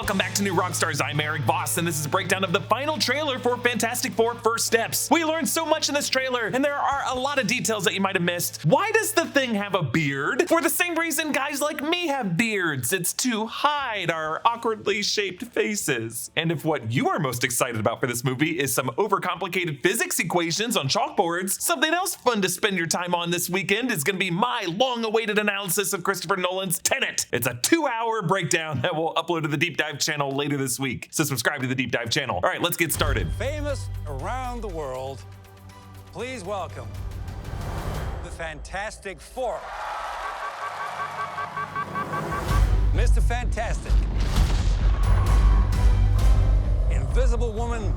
Welcome back to New Rockstars. I'm Erik Voss, and this is a breakdown of the final trailer for Fantastic Four: First Steps. We learned so much in this trailer, and there are a lot of details that you might have missed. Why does the Thing have a beard? For the same reason guys like me have beards. It's to hide our awkwardly shaped faces. And if what you are most excited about for this movie is some overcomplicated physics equations on chalkboards, something else fun to spend your time on this weekend is going to be my long-awaited analysis of Christopher Nolan's Tenet. It's a 2-hour breakdown that we'll upload to the Deep Dive channel later this week, so subscribe to the Deep Dive channel. All right, let's get started. Famous around the world, please welcome the Fantastic Four. Mr. Fantastic, Invisible Woman.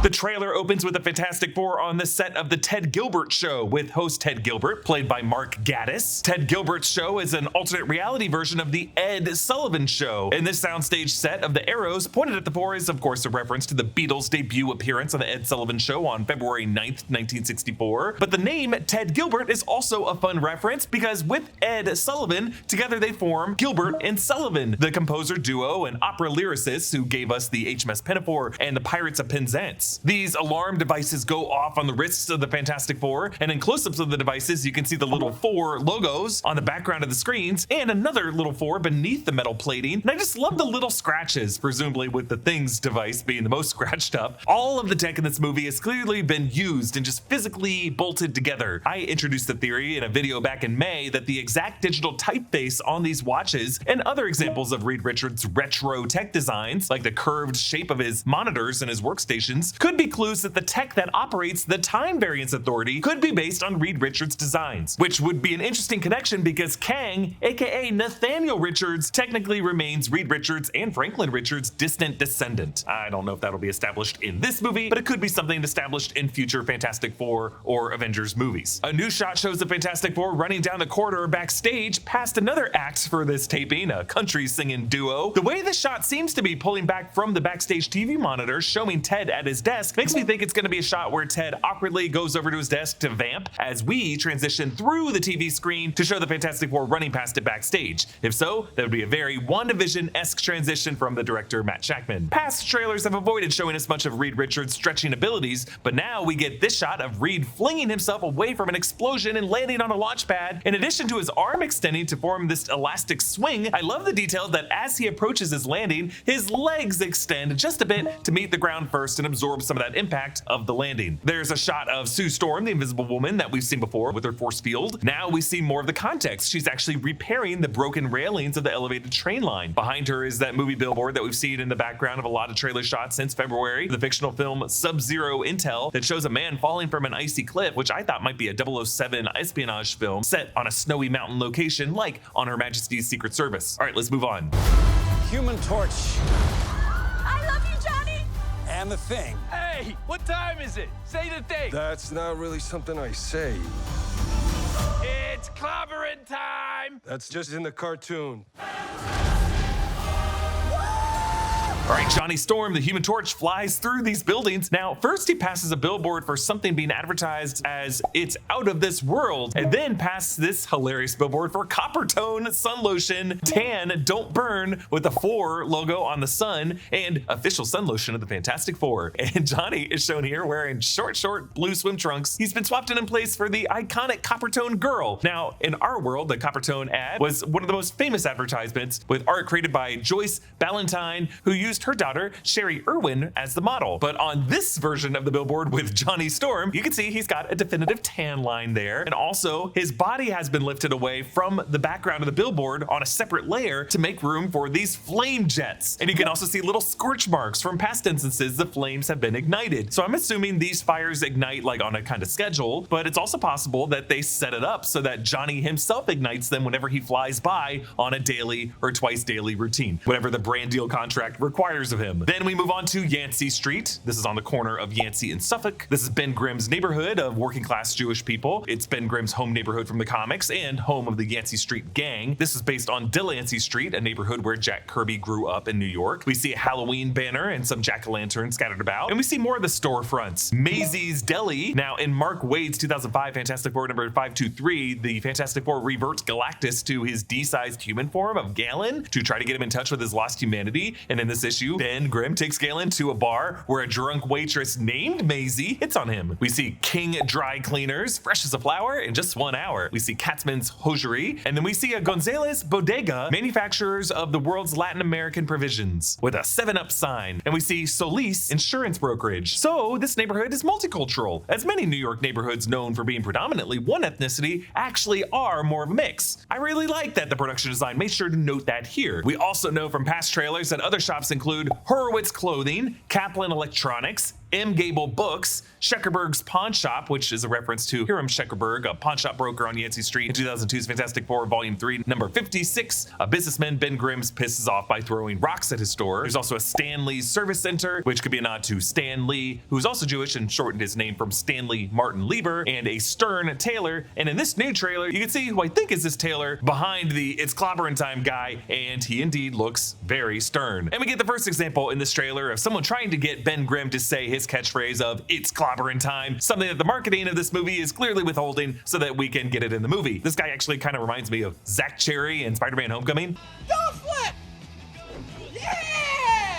The trailer opens with the Fantastic Four on the set of The Ted Gilbert Show, with host Ted Gilbert, played by Mark Gatiss. Ted Gilbert's show is an alternate reality version of The Ed Sullivan Show. And this soundstage set of the arrows pointed at the four is, of course, a reference to the Beatles' debut appearance on The Ed Sullivan Show on February 9th, 1964. But the name Ted Gilbert is also a fun reference because with Ed Sullivan, together they form Gilbert and Sullivan, the composer duo and opera lyricists who gave us the HMS Pinafore and the Pirates of Penzance. These alarm devices go off on the wrists of the Fantastic Four, and in close-ups of the devices you can see the little four logos on the background of the screens and another little four beneath the metal plating. And I just love the little scratches, presumably with the Thing's device being the most scratched up. All of the tech in this movie has clearly been used and just physically bolted together. I introduced the theory in a video back in May that the exact digital typeface on these watches and other examples of Reed Richards' retro tech designs, like the curved shape of his monitors and his workstations, could be clues that the tech that operates the Time Variance Authority could be based on Reed Richards' designs, which would be an interesting connection because Kang, aka Nathaniel Richards, technically remains Reed Richards and Franklin Richards' distant descendant. I don't know if that'll be established in this movie, but it could be something established in future Fantastic Four or Avengers movies. A new shot shows the Fantastic Four running down the corridor backstage past another act for this taping, a country singing duo. The way this shot seems to be pulling back from the backstage TV monitor showing Ted at his desk makes me think it's going to be a shot where Ted awkwardly goes over to his desk to vamp as we transition through the TV screen to show the Fantastic Four running past it backstage. If so, that would be a very WandaVision-esque transition from the director Matt Shakman. Past trailers have avoided showing us much of Reed Richards' stretching abilities, but now we get this shot of Reed flinging himself away from an explosion and landing on a launch pad. In addition to his arm extending to form this elastic swing, I love the detail that as he approaches his landing, his legs extend just a bit to meet the ground first and absorb some of that impact of the landing. There's a shot of Sue Storm, the Invisible Woman that we've seen before with her force field. Now we see more of the context. She's actually repairing the broken railings of the elevated train line. Behind her is that movie billboard that we've seen in the background of a lot of trailer shots since February, the fictional film Sub-Zero Intel that shows a man falling from an icy cliff, which I thought might be a 007 espionage film set on a snowy mountain location like on Her Majesty's Secret Service. All right, let's move on. Human Torch. I love you, Johnny! And the Thing. Hey, what time is it? Say the thing. That's not really something I say. It's clobbering time. That's just in the cartoon. All right, Johnny Storm, the Human Torch, flies through these buildings. Now, first he passes a billboard for something being advertised as it's out of this world, and then passes this hilarious billboard for Coppertone Sun Lotion, Tan, Don't Burn, with the 4 logo on the sun, and official sun lotion of the Fantastic Four. And Johnny is shown here wearing short blue swim trunks. He's been swapped in place for the iconic Coppertone girl. Now, in our world, the Coppertone ad was one of the most famous advertisements, with art created by Joyce Ballantyne, who used her daughter Sherry Irwin as the model. But on this version of the billboard with Johnny Storm, you can see he's got a definitive tan line there, and also his body has been lifted away from the background of the billboard on a separate layer to make room for these flame jets. And you can also see little scorch marks from past instances the flames have been ignited. So I'm assuming these fires ignite like on a kind of schedule, but it's also possible that they set it up so that Johnny himself ignites them whenever he flies by on a daily or twice daily routine, whatever the brand deal contract requires. requires of him. Then we move on to Yancey Street. This is on the corner of Yancey and Suffolk. This is Ben Grimm's neighborhood of working class Jewish people. It's Ben Grimm's home neighborhood from the comics and home of the Yancey Street gang. This is based on Delancey Street, a neighborhood where Jack Kirby grew up in New York. We see a Halloween banner and some jack-o'-lanterns scattered about, and we see more of the storefronts. Maisie's Deli. Now, in Mark Waid's 2005 Fantastic Four number 523, the Fantastic Four reverts Galactus to his D-sized human form of Galen to try to get him in touch with his lost humanity. And in this issue, Ben Grimm takes Galen to a bar where a drunk waitress named Maisie hits on him. We see King Dry Cleaners, fresh as a flower in just 1 hour. We see Katzman's Hosiery, and then we see a Gonzalez Bodega, manufacturers of the world's Latin American provisions, with a 7-Up sign. And we see Solis Insurance Brokerage. So this neighborhood is multicultural, as many New York neighborhoods known for being predominantly one ethnicity actually are more of a mix. I really like that the production design made sure to note that here. We also know from past trailers that other shops include Horowitz Clothing, Kaplan Electronics, M. Gable Books, Scheckerberg's Pawn Shop, which is a reference to Hiram Scheckerberg, a pawn shop broker on Yancey Street in 2002's Fantastic Four Volume 3, number 56. A businessman Ben Grimm's pisses off by throwing rocks at his store. There's also a Stanley's Service Center, which could be a nod to Stan Lee, who's also Jewish and shortened his name from Stanley Martin Lieber, and a Stern Taylor. And in this new trailer, you can see who I think is this Taylor behind the It's Clobbering Time guy, and he indeed looks very stern. And we get the first example in this trailer of someone trying to get Ben Grimm to say his catchphrase of "It's clobbering time," something that the marketing of this movie is clearly withholding so that we can get it in the movie. This guy actually kind of reminds me of Zach Cherry in Spider-Man Homecoming. Don't flip! Yeah!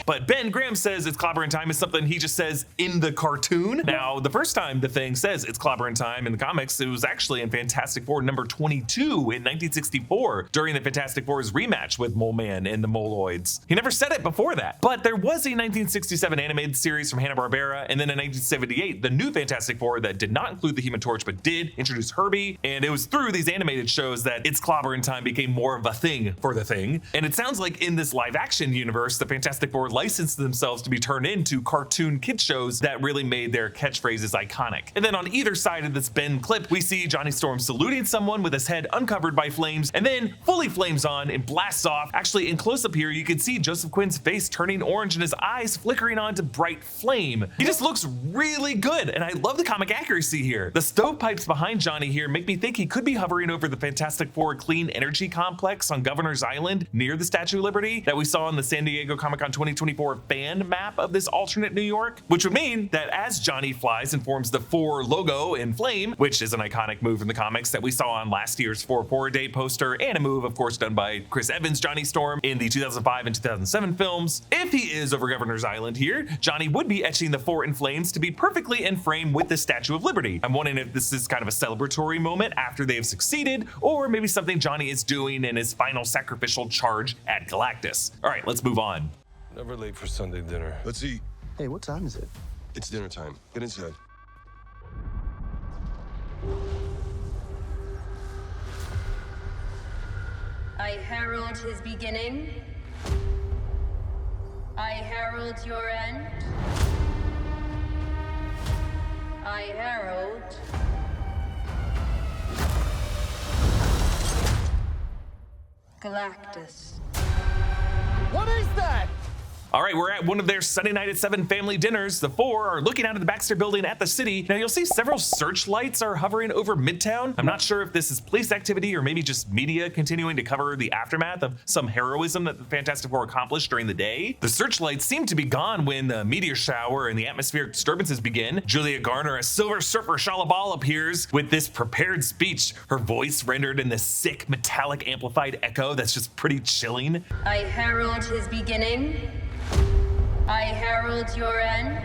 But Ben Grimm says it's clobbering time is something he just says in the cartoon. Now, the first time the Thing says it's clobbering time in the comics, it was actually in Fantastic Four number 22 in 1964 during the Fantastic Four's rematch with Mole Man and the Moloids. He never said it before that. But there was a 1967 animated series from Hanna-Barbera, and then in 1978, the new Fantastic Four that did not include the Human Torch but did introduce Herbie, and it was through these animated shows that it's clobbering time became more of a thing for the Thing. And it sounds like in this live-action universe, the Fantastic Four licensed themselves to be turned into cartoon kid shows that really made their catchphrases iconic. And then on either side of this Ben clip, we see Johnny Storm saluting someone with his head uncovered by flames, and then fully flames on and blasts off. Actually, in close-up here, you can see Joseph Quinn's face turning orange and his eyes flickering onto bright flame. He just looks really good, and I love the comic accuracy here. The stovepipes behind Johnny here make me think he could be hovering over the Fantastic Four Clean Energy Complex on Governor's Island near the Statue of Liberty that we saw in the San Diego Comic-Con 2024 fan map of this alternate New York, which would mean that as Johnny flies and forms the 4 logo in flame, which is an iconic move in the comics that we saw on last year's 4 Day poster, and a move of course done by Chris Evans' Johnny Storm in the 2005 and 2007 films. If he is over Governor's Island here, Johnny would be etching the 4 in flames to be perfectly in frame with the Statue of Liberty. I'm wondering if this is kind of a celebratory moment after they have succeeded, or maybe something Johnny is doing in his final sacrificial charge at Galactus. All right, let's move on. Never late for Sunday dinner. Let's eat. Hey, what time is it? It's dinner time. Get inside. I herald his beginning. I herald your end. I herald Galactus. What is that? All right, we're at one of their Sunday night at 7 family dinners. The 4 are looking out of the Baxter building at the city. Now you'll see several searchlights are hovering over Midtown. I'm not sure if this is police activity or maybe just media continuing to cover the aftermath of some heroism that the Fantastic Four accomplished during the day. The searchlights seem to be gone when the meteor shower and the atmospheric disturbances begin. Julia Garner, a Silver Surfer Shalabal, appears with this prepared speech, her voice rendered in this sick metallic amplified echo that's just pretty chilling. I herald his beginning. I herald your end.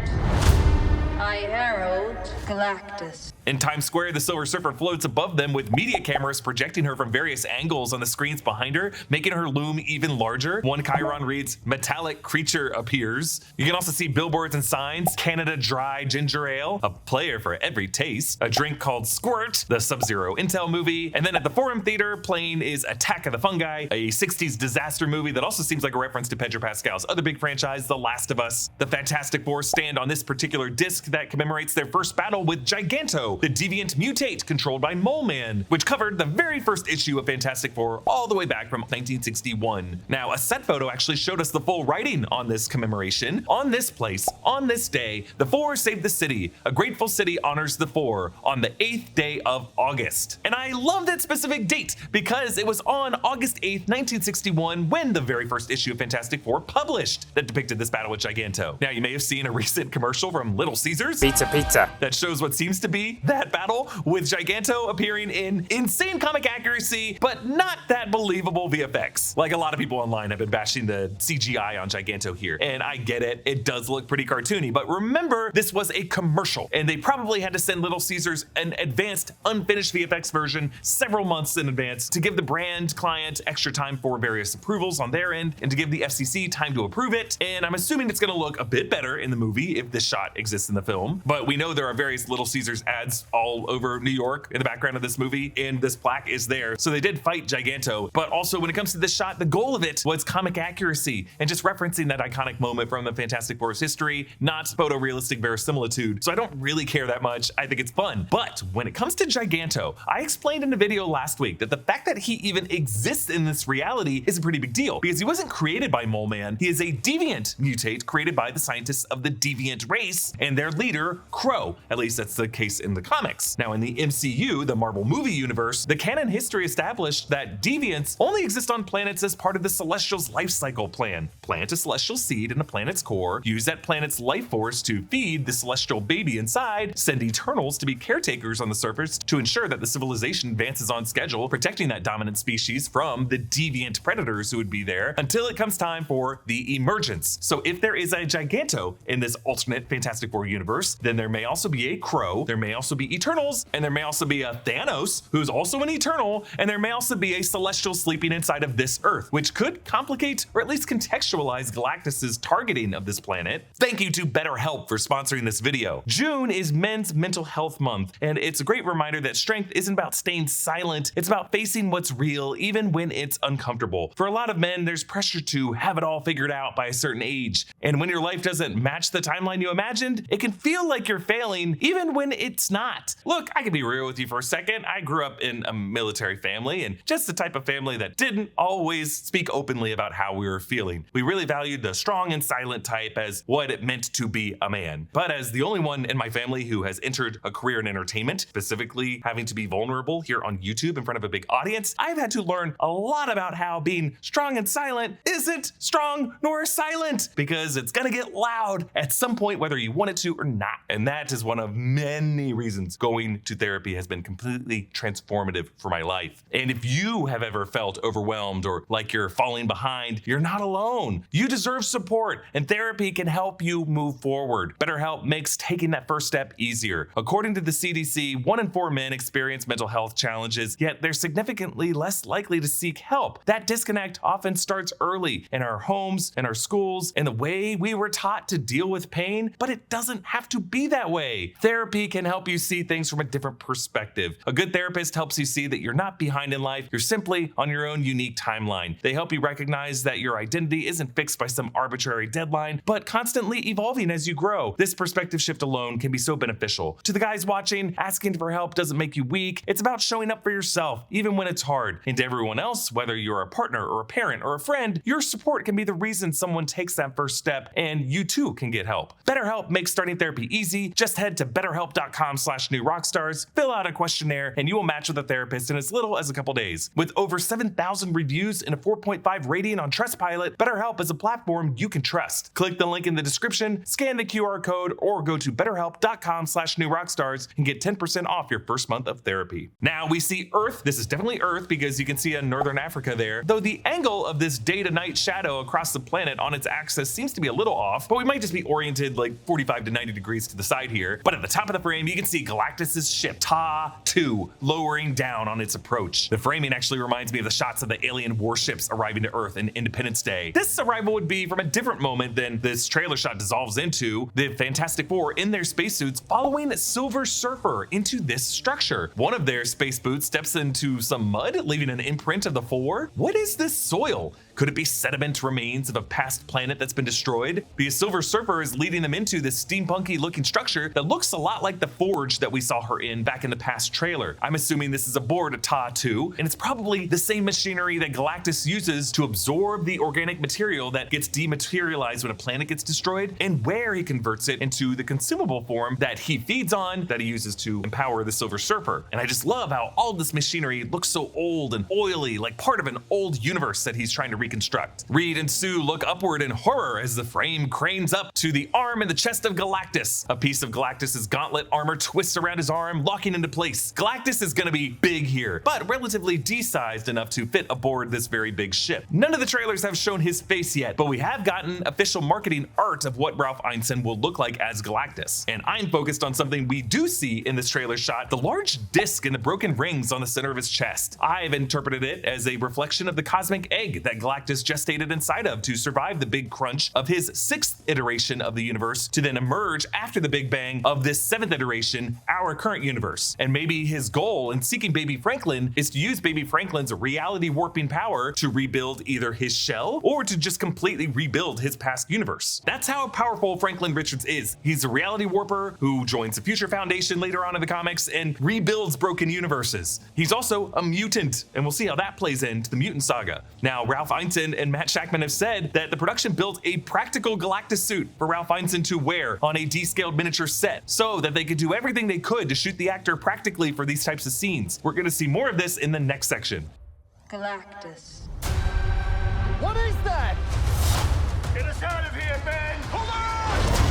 I herald Galactus. In Times Square, the Silver Surfer floats above them with media cameras projecting her from various angles on the screens behind her, making her loom even larger. One Chiron reads, "Metallic creature appears." You can also see billboards and signs, Canada Dry Ginger Ale, a player for every taste, a drink called Squirt, the Sub-Zero Intel movie, and then at the Forum Theater playing is Attack of the Fungi, a 60s disaster movie that also seems like a reference to Pedro Pascal's other big franchise, The Last of Us. The Fantastic Four stand on this particular disc disc that commemorates their first battle with Giganto, the deviant mutate controlled by Mole Man, which covered the very first issue of Fantastic Four all the way back from 1961. Now, a set photo actually showed us the full writing on this commemoration. On this place, on this day, the Four saved the city. A grateful city honors the Four on the 8th day of August. And I love that specific date because it was on August 8th, 1961 when the very first issue of Fantastic Four published that depicted this battle with Giganto. Now, you may have seen a recent commercial from Little Caesars Pizza that shows what seems to be that battle with Giganto appearing in insane comic accuracy, but not that believable VFX. Like, a lot of people online have been bashing the CGI on Giganto here, and I get it, it does look pretty cartoony, but remember, this was a commercial, and they probably had to send Little Caesars an advanced, unfinished VFX version several months in advance to give the brand client extra time for various approvals on their end, and to give the FCC time to approve it, and I'm assuming it's gonna look a bit better in the movie if this shot exists in the film, but we know there are various Little Caesars ads all over New York in the background of this movie, and this plaque is there, so they did fight Giganto, but also when it comes to this shot, the goal of it was comic accuracy, and just referencing that iconic moment from the Fantastic Four's history, not photorealistic verisimilitude, so I don't really care that much, I think it's fun. But when it comes to Giganto, I explained in a video last week that the fact that he even exists in this reality is a pretty big deal, because he wasn't created by Mole Man, he is a deviant mutate created by the scientists of the deviant race and their leader, Crow. At least that's the case in the comics. Now in the MCU, the Marvel movie universe, the canon history established that deviants only exist on planets as part of the Celestial's life cycle plan. Plant a celestial seed in a planet's core, use that planet's life force to feed the celestial baby inside, send Eternals to be caretakers on the surface to ensure that the civilization advances on schedule, protecting that dominant species from the deviant predators who would be there until it comes time for the emergence. So if there is a Giganto in this alternate Fantastic Four universe, then there may also be a Crow, there may also be Eternals, and there may also be a Thanos, who's also an Eternal, and there may also be a Celestial sleeping inside of this Earth, which could complicate or at least contextualize Galactus's targeting of this planet. Thank you to BetterHelp for sponsoring this video. June is Men's Mental Health Month, and it's a great reminder that strength isn't about staying silent, it's about facing what's real even when it's uncomfortable. For a lot of men, there's pressure to have it all figured out by a certain age, and when your life doesn't match the timeline you imagined, it can feel like you're failing even when it's not. Look, I can be real with you for a second. I grew up in a military family, and just the type of family that didn't always speak openly about how we were feeling. We really valued the strong and silent type as what it meant to be a man. But as the only one in my family who has entered a career in entertainment, specifically having to be vulnerable here on YouTube in front of a big audience, I've had to learn a lot about how being strong and silent isn't strong nor silent, because it's gonna get loud at some point whether you want it to or not. And that is one of many reasons going to therapy has been completely transformative for my life. And if you have ever felt overwhelmed or like you're falling behind, you're not alone. You deserve support, and therapy can help you move forward. BetterHelp makes taking that first step easier. According to the CDC, 1 in 4 men experience mental health challenges, yet they're significantly less likely to seek help. That disconnect often starts early in our homes, in our schools, in the way we were taught to deal with pain, but it doesn't have to be that way. Therapy can help you see things from a different perspective. A good therapist helps you see that you're not behind in life, you're simply on your own unique timeline. They help you recognize that your identity isn't fixed by some arbitrary deadline, but constantly evolving as you grow. This perspective shift alone can be so beneficial. To the guys watching, asking for help doesn't make you weak. It's about showing up for yourself, even when it's hard. And to everyone else, whether you're a partner or a parent or a friend, your support can be the reason someone takes that first step, and you too can get help. BetterHelp makes starting therapy easy. Just head to betterhelp.com/newrockstars, fill out a questionnaire, and you will match with a therapist in as little as a couple days. With over 7,000 reviews and a 4.5 rating on Trustpilot, BetterHelp is a platform you can trust. Click the link in the description, scan the QR code, or go to betterhelp.com/newrockstars and get 10% off your first month of therapy. Now we see Earth. This is definitely Earth because you can see a Northern Africa there, though the angle of this day to night shadow across the planet on its axis seems to be a little off, but we might just be oriented like 45 to 90 degrees to the side here. But at the top of the frame, you can see Galactus's ship Taa-II lowering down on its approach. The framing actually reminds me of the shots of the alien warships arriving to Earth in Independence Day. This arrival would be from a different moment than this trailer shot dissolves into. The Fantastic Four in their spacesuits following Silver Surfer into this structure. One of their space boots steps into some mud, leaving an imprint of the Four. What is this soil? Could it be sediment remains of a past planet that's been destroyed? The Silver Surfer is leading them into this steampunky looking structure that looks a lot like the forge that we saw her in back in the past trailer. I'm assuming this is aboard a Taa-II, and it's probably the same machinery that Galactus uses to absorb the organic material that gets dematerialized when a planet gets destroyed, and where he converts it into the consumable form that he feeds on, that he uses to empower the Silver Surfer. And I just love how all this machinery looks so old and oily, like part of an old universe that he's trying to reconstruct. Reed and Sue look upward in horror as the frame cranes up to the arm and the chest of Galactus. A piece of Galactus's gauntlet armor twists around his arm, locking into place. Galactus is gonna be big here, but relatively de-sized enough to fit aboard this very big ship. None of the trailers have shown his face yet, but we have gotten official marketing art of what Ralph Ineson will look like as Galactus. And I'm focused on something we do see in this trailer shot, the large disc and the broken rings on the center of his chest. I've interpreted it as a reflection of the cosmic egg that Galactus gestated inside of to survive the big crunch of his 6th iteration of the universe, to then emerge after the Big Bang of this 7th iteration, our current universe. And maybe his goal in seeking Baby Franklin is to use Baby Franklin's reality warping power to rebuild either his shell or to just completely rebuild his past universe. That's how powerful Franklin Richards is. He's a reality warper who joins the Future Foundation later on in the comics and rebuilds broken universes. He's also a mutant, and we'll see how that plays into the mutant saga. Now, Ralph Ineson and Matt Shakman have said that the production built a practical Galactus suit for Ralph Ineson to wear on a descaled miniature set so that they could do everything they could to shoot the actor practically for these types of scenes. We're gonna see more of this in the next section. Galactus. What is that? Get us out of here, Ben! Hold on!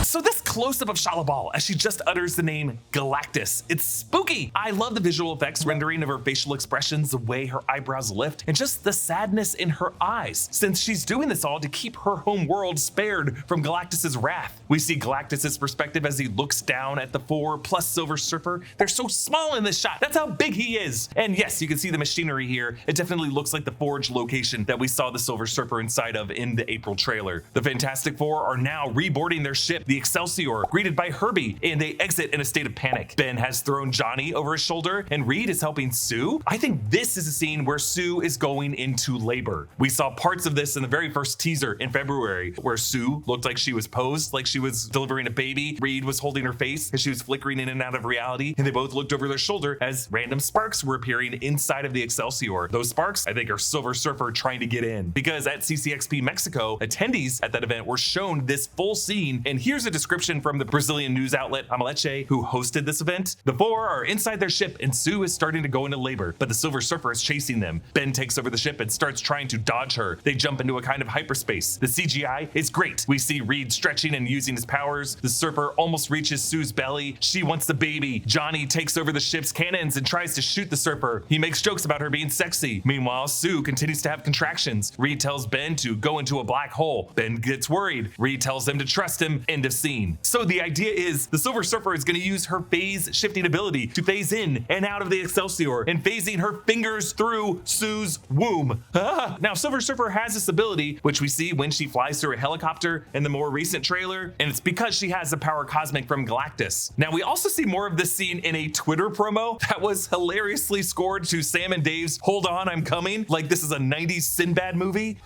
So this close-up of Shalabal as she just utters the name Galactus, it's spooky. I love the visual effects rendering of her facial expressions, the way her eyebrows lift, and just the sadness in her eyes, since she's doing this all to keep her home world spared from Galactus's wrath. We see Galactus's perspective as he looks down at the 4 plus Silver Surfer. They're so small in this shot. That's how big he is. And yes, you can see the machinery here. It definitely looks like the forge location that we saw the Silver Surfer inside of in the April trailer. The Fantastic Four are now reboarding their ship, the Excelsior, greeted by Herbie, and they exit in a state of panic. Ben has thrown Johnny over his shoulder, and Reed is helping Sue. I think this is a scene where Sue is going into labor. We saw parts of this in the very first teaser in February, where Sue looked like she was posed, like she was delivering a baby. Reed was holding her face as she was flickering in and out of reality, and they both looked over their shoulder as random sparks were appearing inside of the Excelsior. Those sparks, I think, are Silver Surfer trying to get in, because at CCXP Mexico, attendees at that event were shown this full scene, and here's a description from the Brazilian news outlet Amaleche, who hosted this event. The 4 are inside their ship, and Sue is starting to go into labor, but the Silver Surfer is chasing them. Ben takes over the ship and starts trying to dodge her. They jump into a kind of hyperspace. The CGI is great. We see Reed stretching and using his powers. The Surfer almost reaches Sue's belly. She wants the baby. Johnny takes over the ship's cannons and tries to shoot the Surfer. He makes jokes about her being sexy. Meanwhile, Sue continues to have contractions. Reed tells Ben to go into a black hole. Ben gets worried. Reed tells him to trust him. End of scene. So the idea is the Silver Surfer is going to use her phase shifting ability to phase in and out of the Excelsior and phasing her fingers through Sue's womb. Now, Silver Surfer has this ability, which we see when she flies through a helicopter in the more recent trailer, and it's because she has the power cosmic from Galactus. Now, we also see more of this scene in a Twitter promo that was hilariously scored to Sam and Dave's "Hold On, I'm Coming," like this is a 90s Sinbad movie.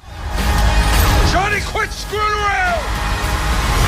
Johnny, quit screwing around!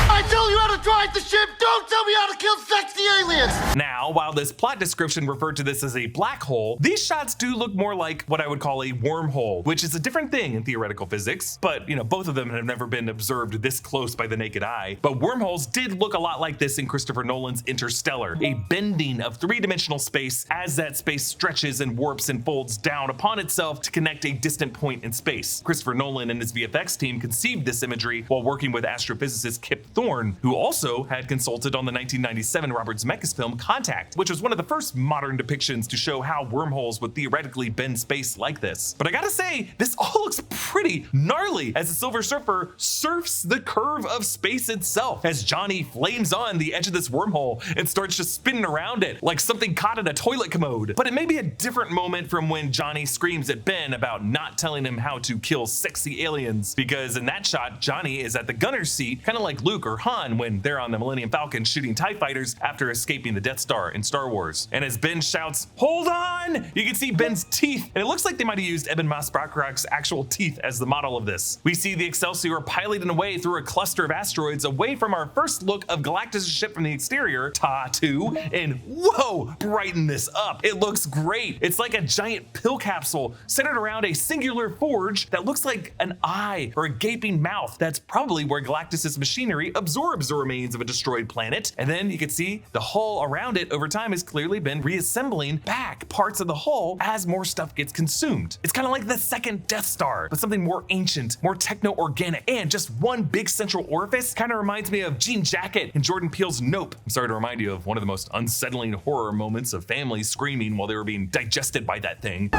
I told you how to drive the ship! Don't tell me how to kill sexy aliens! Now, while this plot description referred to this as a black hole, these shots do look more like what I would call a wormhole, which is a different thing in theoretical physics, but both of them have never been observed this close by the naked eye. But wormholes did look a lot like this in Christopher Nolan's Interstellar, a bending of 3-dimensional space as that space stretches and warps and folds down upon itself to connect a distant point in space. Christopher Nolan and his VFX team conceived this imagery while working with astrophysicist Kip Thorne, who also had consulted on the 1997 Robert Zemeckis film Contact, which was one of the first modern depictions to show how wormholes would theoretically bend space like this. But I gotta say, this all looks pretty gnarly as the Silver Surfer surfs the curve of space itself as Johnny flames on the edge of this wormhole and starts just spinning around it like something caught in a toilet commode. But it may be a different moment from when Johnny screams at Ben about not telling him how to kill sexy aliens, because in that shot, Johnny is at the gunner's seat, kind of like Luke or Han, Han when they're on the Millennium Falcon shooting TIE fighters after escaping the Death Star in Star Wars. And as Ben shouts, "Hold on!" you can see Ben's teeth, and it looks like they might have used Ebon Moss-Bachrach's actual teeth as the model of this. We see the Excelsior piloting away through a cluster of asteroids away from our first look of Galactus' ship from the exterior, Taa-II, and whoa, brighten this up. It looks great. It's like a giant pill capsule centered around a singular forge that looks like an eye or a gaping mouth. That's probably where Galactus' machinery absorbs the remains of a destroyed planet. And then you can see the hull around it over time has clearly been reassembling back parts of the hull as more stuff gets consumed. It's kind of like the second Death Star, but something more ancient, more techno-organic, and just one big central orifice. Kind of reminds me of Jean Jacket in Jordan Peele's Nope. I'm sorry to remind you of one of the most unsettling horror moments of families screaming while they were being digested by that thing.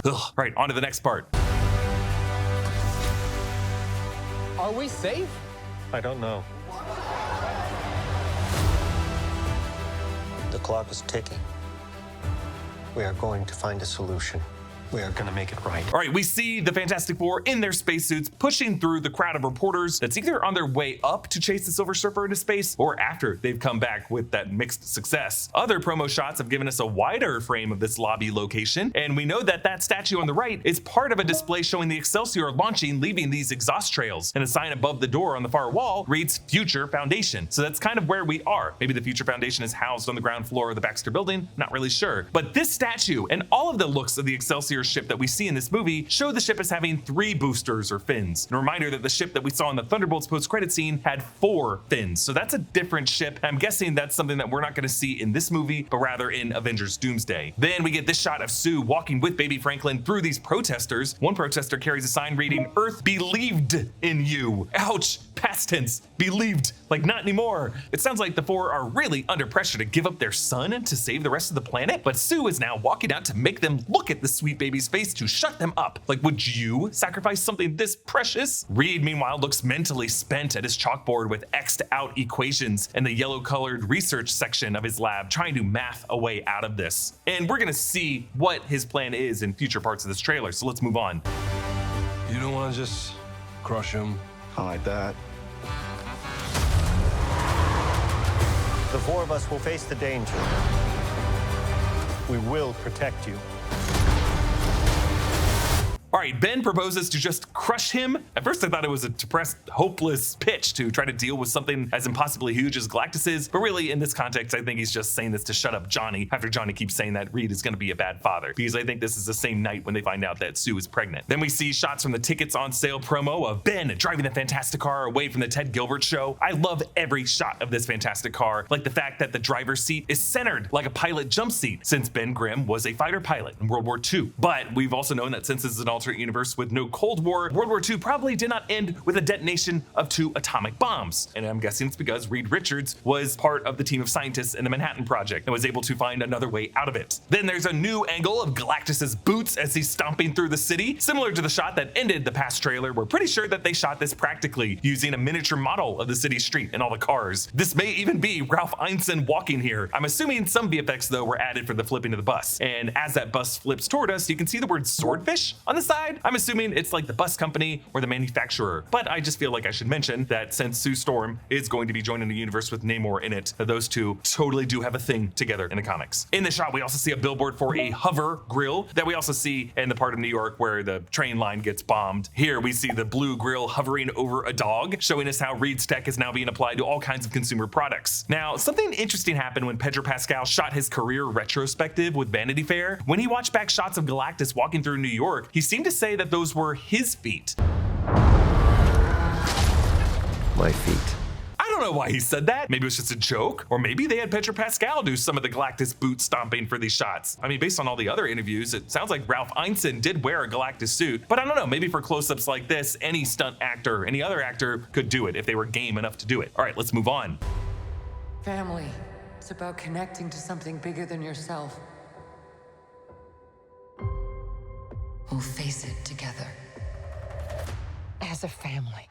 Ugh. Right, on to the next part. Are we safe? I don't know. The clock is ticking. We are going to find a solution. We are gonna make it right. All right, we see the Fantastic Four in their spacesuits pushing through the crowd of reporters that's either on their way up to chase the Silver Surfer into space or after they've come back with that mixed success. Other promo shots have given us a wider frame of this lobby location, and we know that that statue on the right is part of a display showing the Excelsior launching, leaving these exhaust trails, and a sign above the door on the far wall reads Future Foundation. So that's kind of where we are. Maybe the Future Foundation is housed on the ground floor of the Baxter building, not really sure. But this statue and all of the looks of the Excelsior ship that we see in this movie show the ship as having 3 boosters or fins. A reminder that the ship that we saw in the Thunderbolts post-credit scene had 4 fins, so that's a different ship. I'm guessing that's something that we're not going to see in this movie, but rather in Avengers Doomsday. Then we get this shot of Sue walking with Baby Franklin through these protesters. One protester carries a sign reading, "Earth believed in you." Ouch, past tense, believed, like not anymore. It sounds like the 4 are really under pressure to give up their son to save the rest of the planet, but Sue is now walking out to make them look at the sweet baby's face to shut them up. Like, would you sacrifice something this precious? Reed, meanwhile, looks mentally spent at his chalkboard with X'd out equations in the yellow-colored research section of his lab, trying to math a way out of this. And we're gonna see what his plan is in future parts of this trailer, so let's move on. You don't want to just crush him? I like that. The 4 of us will face the danger. We will protect you. All right, Ben proposes to just crush him. At first I thought it was a depressed, hopeless pitch to try to deal with something as impossibly huge as Galactus is, but really in this context, I think he's just saying this to shut up Johnny after Johnny keeps saying that Reed is gonna be a bad father, because I think this is the same night when they find out that Sue is pregnant. Then we see shots from the tickets on sale promo of Ben driving the Fantastic car away from the Ted Gilbert show. I love every shot of this Fantastic car, like the fact that the driver's seat is centered like a pilot jump seat, since Ben Grimm was a fighter pilot in World War II. But we've also known that since this is an alternate universe with no Cold War, World War II probably did not end with a detonation of 2 atomic bombs. And I'm guessing it's because Reed Richards was part of the team of scientists in the Manhattan Project and was able to find another way out of it. Then there's a new angle of Galactus's boots as he's stomping through the city, similar to the shot that ended the past trailer. We're pretty sure that they shot this practically using a miniature model of the city street and all the cars. This may even be Ralph Ineson walking here. I'm assuming some VFX though were added for the flipping of the bus. And as that bus flips toward us, you can see the word swordfish on the side. I'm assuming it's like the bus company or the manufacturer, but I just feel like I should mention that since Sue Storm is going to be joining a universe with Namor in it, that those two totally do have a thing together in the comics. In the shot, we also see a billboard for a hover grill that we also see in the part of New York where the train line gets bombed. Here we see the blue grill hovering over a dog, showing us how Reed's tech is now being applied to all kinds of consumer products. Now, something interesting happened when Pedro Pascal shot his career retrospective with Vanity Fair. When he watched back shots of Galactus walking through New York, he seemed to say that those were his feet. My feet. I don't know why he said that. Maybe it was just a joke, or maybe they had Pedro Pascal do some of the Galactus boot stomping for these shots. I mean, based on all the other interviews, it sounds like Ralph Ineson did wear a Galactus suit, but I don't know, maybe for close-ups like this, any stunt actor, any other actor could do it if they were game enough to do it. All right, let's move on. Family. It's about connecting to something bigger than yourself. We'll face it together. As a family.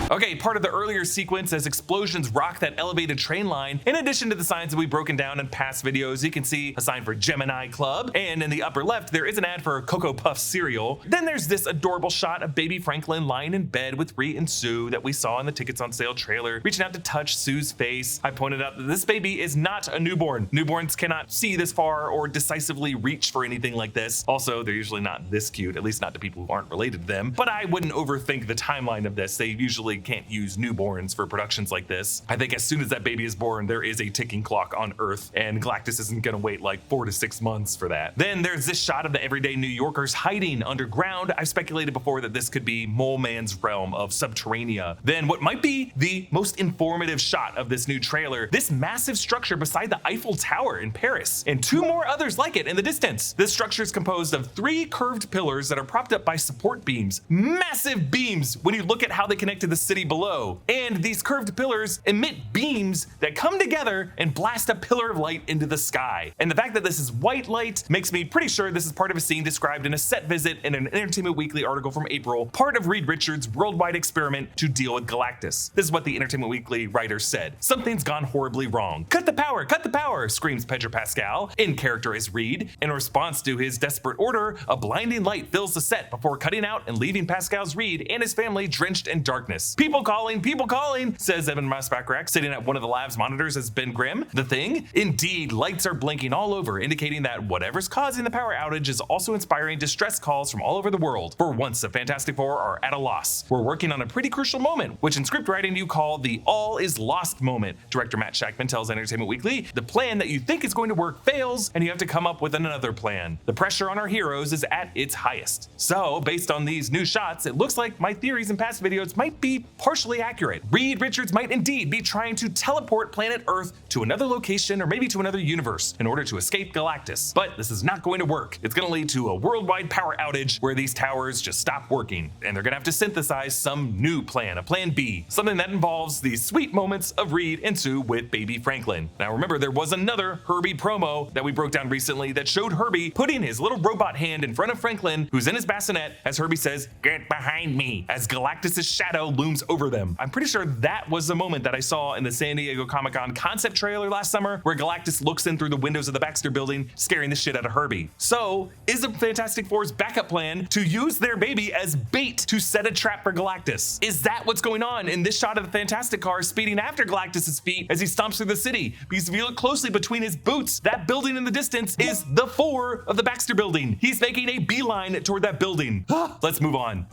Okay, part of the earlier sequence as explosions rock that elevated train line. In addition to the signs that we've broken down in past videos, you can see a sign for Gemini Club, and in the upper left there is an ad for Cocoa Puff cereal. Then there's this adorable shot of baby Franklin lying in bed with Ree and Sue that we saw in the tickets on sale trailer, reaching out to touch Sue's face. I pointed out that this baby is not a newborn. Newborns cannot see this far or decisively reach for anything like this. Also, they're usually not this cute, at least not to people who aren't related to them, but I wouldn't overthink the timeline of this. They usually can't use newborns for productions like this. I think as soon as that baby is born, there is a ticking clock on Earth, and Galactus isn't gonna wait like 4 to 6 months for that. Then there's this shot of the everyday New Yorkers hiding underground. I've speculated before that this could be Mole Man's realm of Subterranea. Then what might be the most informative shot of this new trailer, this massive structure beside the Eiffel Tower in Paris, and 2 more others like it in the distance. This structure is composed of 3 curved pillars that are propped up by support beams. Massive beams when you look at how they connect to the city below. And these curved pillars emit beams that come together and blast a pillar of light into the sky. And the fact that this is white light makes me pretty sure this is part of a scene described in a set visit in an Entertainment Weekly article from April, part of Reed Richards' worldwide experiment to deal with Galactus. This is what the Entertainment Weekly writer said. Something's gone horribly wrong. Cut the power, screams Pedro Pascal, in character as Reed. In response to his desperate order, a blinding light fills the set before cutting out and leaving Pascal's Reed and his family drenched in darkness. People calling, says Evan Masbackrack, sitting at one of the lab's monitors as Ben Grimm The Thing. Indeed, lights are blinking all over, indicating that whatever's causing the power outage is also inspiring distress calls from all over the world. For once, the Fantastic Four are at a loss. We're working on a pretty crucial moment, which in script writing you call the all is lost moment. Director Matt Shackman tells Entertainment Weekly, the plan that you think is going to work fails, and you have to come up with another plan. The pressure on our heroes is at its highest. So, based on these new shots, it looks like my theories in past videos might be partially accurate. Reed Richards might indeed be trying to teleport planet Earth to another location or maybe to another universe in order to escape Galactus. But this is not going to work. It's going to lead to a worldwide power outage where these towers just stop working, and they're going to have to synthesize some new plan, a plan B, something that involves these sweet moments of Reed and Sue with baby Franklin. Now remember, there was another Herbie promo that we broke down recently that showed Herbie putting his little robot hand in front of Franklin, who's in his bassinet, as Herbie says, "Get behind me," as Galactus' shadow looms over them. I'm pretty sure that was the moment that I saw in the San Diego Comic-Con concept trailer last summer, where Galactus looks in through the windows of the Baxter building, scaring the shit out of Herbie. So, is the Fantastic Four's backup plan to use their baby as bait to set a trap for Galactus? Is that what's going on in this shot of the Fantastic car speeding after Galactus' feet as he stomps through the city? Because if you look closely between his boots, that building in the distance is the 4 of the Baxter building. He's making a beeline toward that building. Let's move on.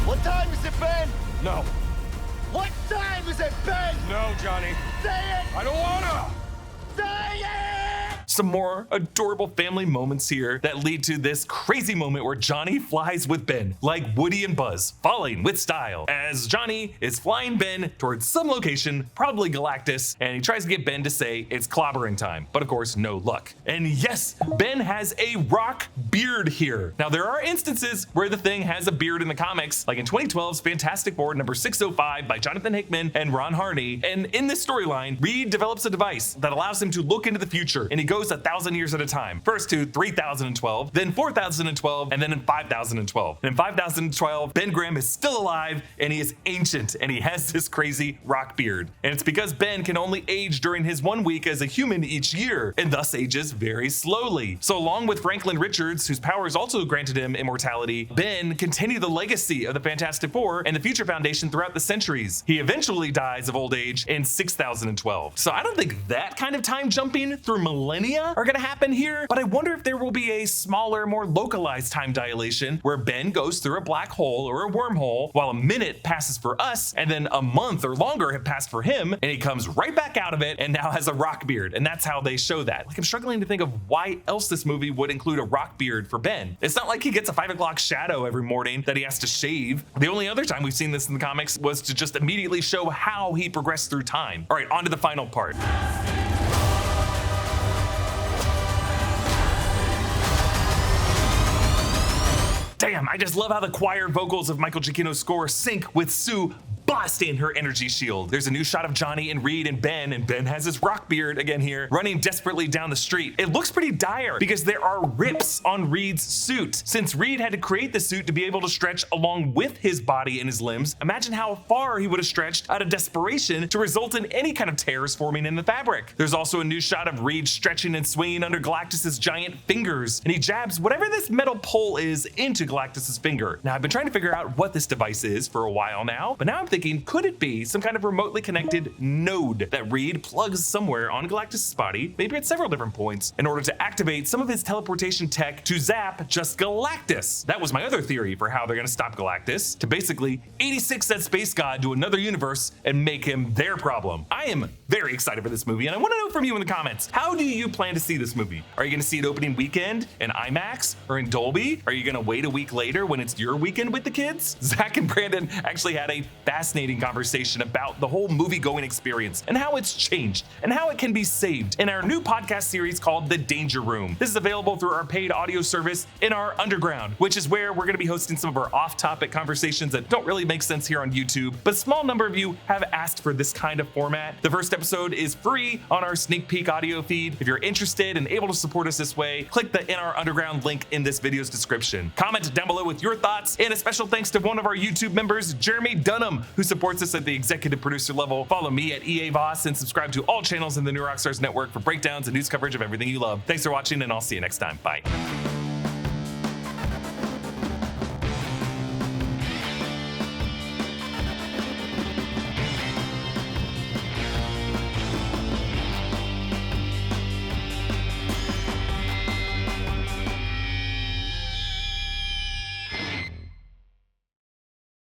What time is it, Ben? No. What time is it, Ben? No, Johnny. Say it! I don't wanna! Say it! Some more adorable family moments here that lead to this crazy moment where Johnny flies with Ben, like Woody and Buzz, falling with style, as Johnny is flying Ben towards some location, probably Galactus, and he tries to get Ben to say it's clobbering time, but of course, no luck. And yes, Ben has a rock beard here. Now, there are instances where the Thing has a beard in the comics, like in 2012's Fantastic Four number 605 by Jonathan Hickman and Ron Harney, and in this storyline, Reed develops a device that allows him to look into the future, and he goes 1,000 years at a time. First to 3012, then 4012, and then in 5012. And in 5012, Ben Grimm is still alive, and he is ancient, and he has this crazy rock beard. And it's because Ben can only age during his 1 week as a human each year, and thus ages very slowly. So along with Franklin Richards, whose powers also granted him immortality, Ben continued the legacy of the Fantastic Four and the Future Foundation throughout the centuries. He eventually dies of old age in 6012. So I don't think that kind of time jumping through millennia are gonna happen here, but I wonder if there will be a smaller, more localized time dilation where Ben goes through a black hole or a wormhole while a minute passes for us, and then a month or longer have passed for him, and he comes right back out of it and now has a rock beard, and that's how they show that. Like, I'm struggling to think of why else this movie would include a rock beard for Ben. It's not like he gets a 5 o'clock shadow every morning that he has to shave. The only other time we've seen this in the comics was to just immediately show how he progressed through time. All right, on to the final part. Damn, I just love how the choir vocals of Michael Giacchino's score sync with Sue busting her energy shield. There's a new shot of Johnny and Reed and Ben has his rock beard again here, running desperately down the street. It looks pretty dire because there are rips on Reed's suit. Since Reed had to create the suit to be able to stretch along with his body and his limbs, imagine how far he would have stretched out of desperation to result in any kind of tears forming in the fabric. There's also a new shot of Reed stretching and swinging under Galactus's giant fingers, and he jabs whatever this metal pole is into Galactus's finger. Now, I've been trying to figure out what this device is for a while now, but now I'm thinking, could it be some kind of remotely connected node that Reed plugs somewhere on Galactus's body, maybe at several different points, in order to activate some of his teleportation tech to zap just Galactus? That was my other theory for how they're gonna stop Galactus, to basically 86 that space god to another universe and make him their problem. I am very excited for this movie, and I want to know from you in the comments, how do you plan to see this movie? Are you going to see it opening weekend in IMAX or in Dolby? Are you going to wait a week later when it's your weekend with the kids? Zach and Brandon actually had a fascinating conversation about the whole movie-going experience and how it's changed and how it can be saved in our new podcast series called The Danger Room. This is available through our paid audio service in our Underground, which is where we're going to be hosting some of our off-topic conversations that don't really make sense here on YouTube, but a small number of you have asked for this kind of format. The first episode is free on our sneak peek audio feed. If you're interested and able to support us this way, click the In Our Underground link in this video's description. Comment down below with your thoughts, and a special thanks to one of our YouTube members, Jeremy Dunham, who supports us at the executive producer level. Follow me at EA Voss and subscribe to all channels in the New Rockstars network for breakdowns and news coverage of everything you love. Thanks for watching, and I'll see you next time. Bye.